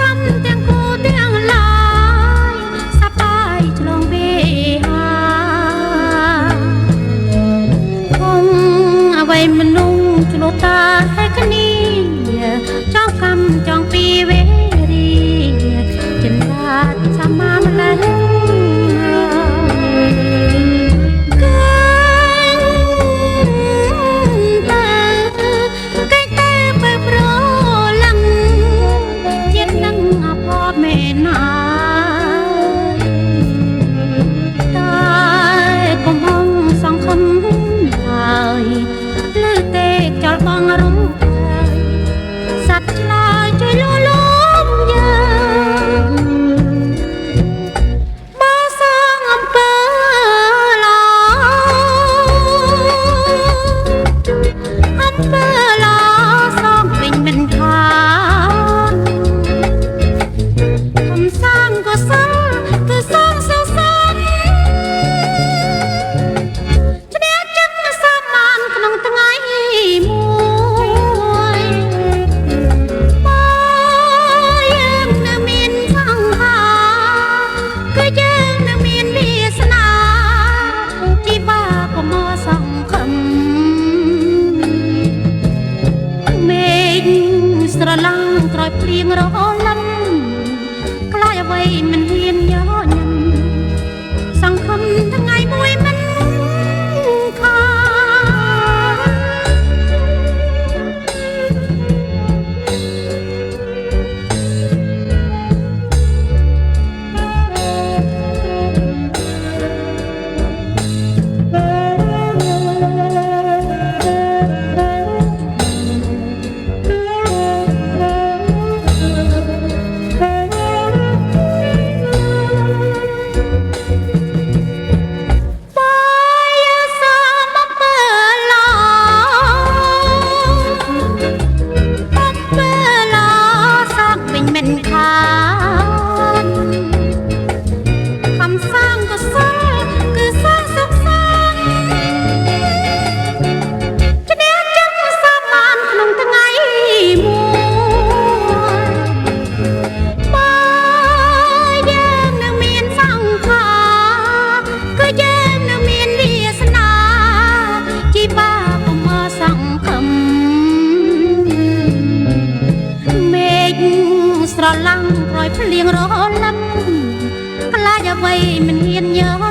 កំទាំងគូទាំងឡាយសប្បាយឆ្លងវេហាគង់អ្វីមនុស្សឆ្លុះតាឲ្យគ្នាចង់កំចង់ពីវេរីចិនដាតសាមាម្លេះស្រឡាំងក្រោយព្រៀងរលឹមខ្លាចអ្វីមិនហ៊ានយកញ៉ាំសង្ឃឹមថ្ងៃមួយមិនខាស្រឡាំងក្រោយភ្លៀងរលឹមខ្លាចអ្វីមិនហ៊ានយក